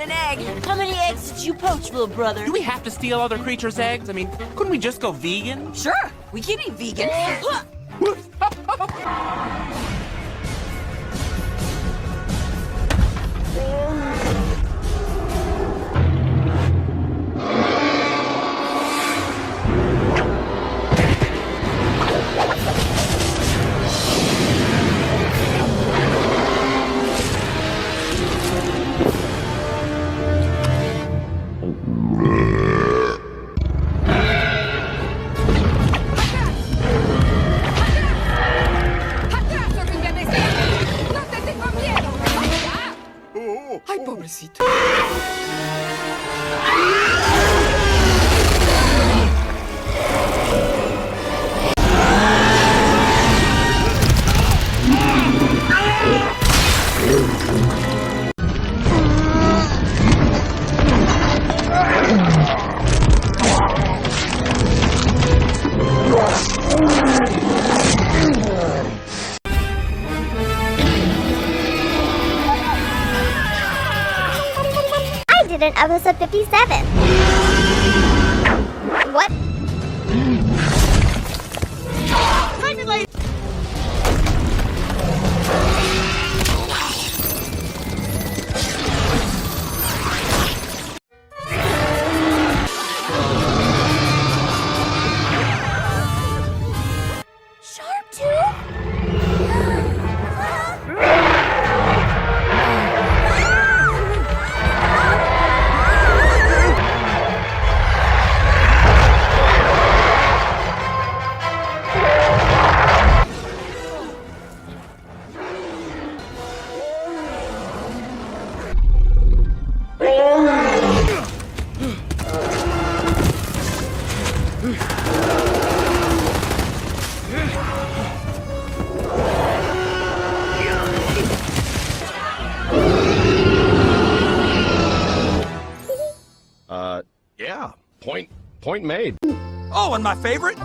an egg. How many eggs did you poach, little brother? Do we have to steal other creatures' eggs? I mean, couldn't we just go vegan? Sure, we can be vegan. Ay, pobrecito. I did in episode 57. What? Sharp tooth? Yeah. Point made. Oh, and my favorite?